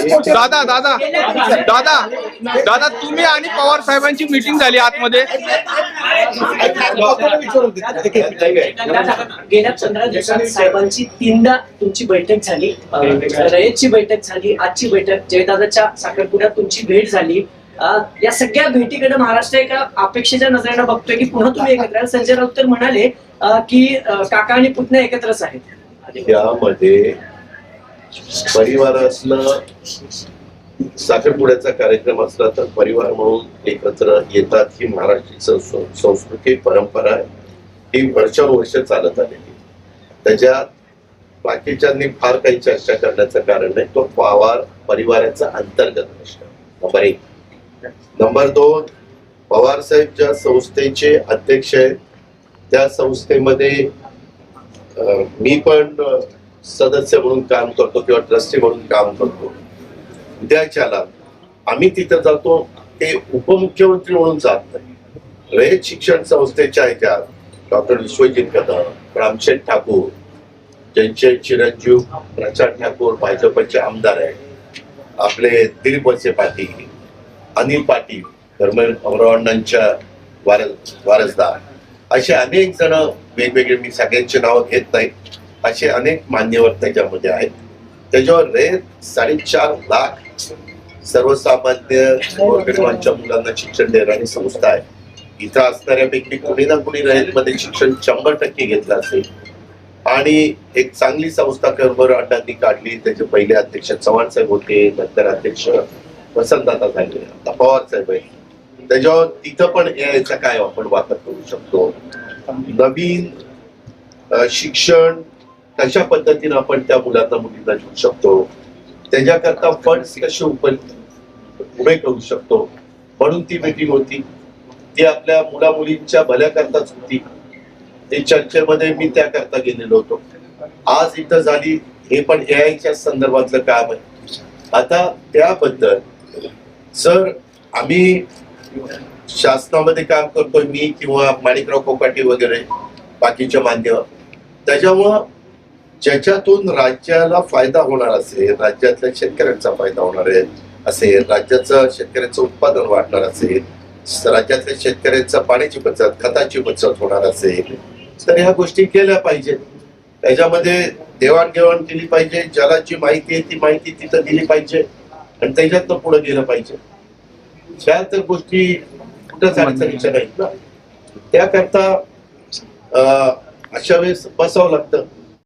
दादा दादा दादा दादा तुम्ही आणि पवार साहेबांची मीटिंग झाली आतमध्ये. गेल्या 15 दिवसात साहेबांची 3दा तुमची बैठक झाली, रयतची बैठक झाली, आजची बैठक, जयदादाच्या साखरपुड्यात तुमची भेट झाली. या सगळ्या भेटीकडे महाराष्ट्र एका अपेक्षेच्या नजरेनं बघतोय की पुन्हा तुम्ही एकत्र आहे. संजय राऊत तर म्हणाले की काका आणि पुतण्या एकत्रच आहेत. त्यामध्ये परिवार असणं, साखरपुड्याचा कार्यक्रम असला तर परिवार म्हणून एकत्र येतात ही महाराष्ट्राची संस्कृती परंपरा आहे. ही वर्षानुवर्ष चालत आलेली. त्याच्यात बाकीच्यांनी फार काही चर्चा करण्याचं कारण नाही. तो पवार परिवाराचा अंतर्गत प्रश्न नंबर 1. नंबर 2, पवार साहेब ज्या संस्थेचे अध्यक्ष आहेत त्या संस्थेमध्ये मी पण सदस्य म्हणून काम करतो किंवा ट्रस्टी म्हणून काम करतो. उद्याच्याला आम्ही तिथं जातो ते उपमुख्यमंत्री म्हणून जात नाही. रयत शिक्षण संस्थेच्या ह्याच्यात डॉक्टर विश्वजित कदम, रामशेठ ठाकूर, ज्यांचे चिरंजीव प्रचार ठाकूर भाजपचे आमदार आहेत, आपले दिलीप वळसे पाटील, अनिल पाटील धर्मरावांच्या वारसदार, असे अनेक जण वेगवेगळे, मी सगळ्यांची नावं घेत नाही, असे अनेक मान्यवर त्याच्यामध्ये आहेत. त्याच्यावर रयत 4.5 लाख सर्वसामान्य गोरगरिबांच्या मुलांना शिक्षण देणारी संस्था आहे. इथं असणाऱ्यापैकी कोणी ना कोणी रयतमध्ये शिक्षण 100% घेतलं असेल. आणि एक चांगली संस्था कर्मर अण्णांनी काढली. त्याचे पहिले अध्यक्ष चव्हाण साहेब होते, नंतर अध्यक्ष वसंतदादा झाले, आता पवार साहेब आहे. त्याच्यावर तिथं पण याचा काय आपण वापर करू शकतो, नवीन शिक्षण कशा पद्धतीने आपण त्या मुलांना मुलींना देऊ शकतो, त्याच्याकरता फंड्स कसे उभे करू शकतो, म्हणून ती मीटिंग होती. ती आपल्या मुला मुलींच्या भल्याकरताच होती. ते चर्चेमध्ये मी त्याकरता गेलेलो होतो. आज इथं झाली हे पण एआयच्या संदर्भातलं काम आहे. आता त्याबद्दल जर आम्ही शासनामध्ये काम करतोय, मी किंवा माणिकराव कोकाटे वगैरे बाकीचे मान्यवर, त्याच्यामुळं ज्याच्यातून राज्याला फायदा होणार असेल, राज्यातल्या शेतकऱ्यांचा फायदा होणार असेल, राज्याचं शेतकऱ्यांचं उत्पादन वाढणार असेल, राज्यातल्या शेतकऱ्यांचा पाण्याची बचत, खताची बचत होणार असेल, तर ह्या गोष्टी केल्या पाहिजेत. त्याच्यामध्ये देवाणघेवाण केली पाहिजे. ज्याला जी माहिती आहे ती माहिती तिथं दिली पाहिजे आणि त्याच्यातनं पुढे गेलं पाहिजे. ह्या तर गोष्टी कुठंच अडचणीच्या नाहीत ना. त्याकरता अशा वेळेस बसावं लागतं.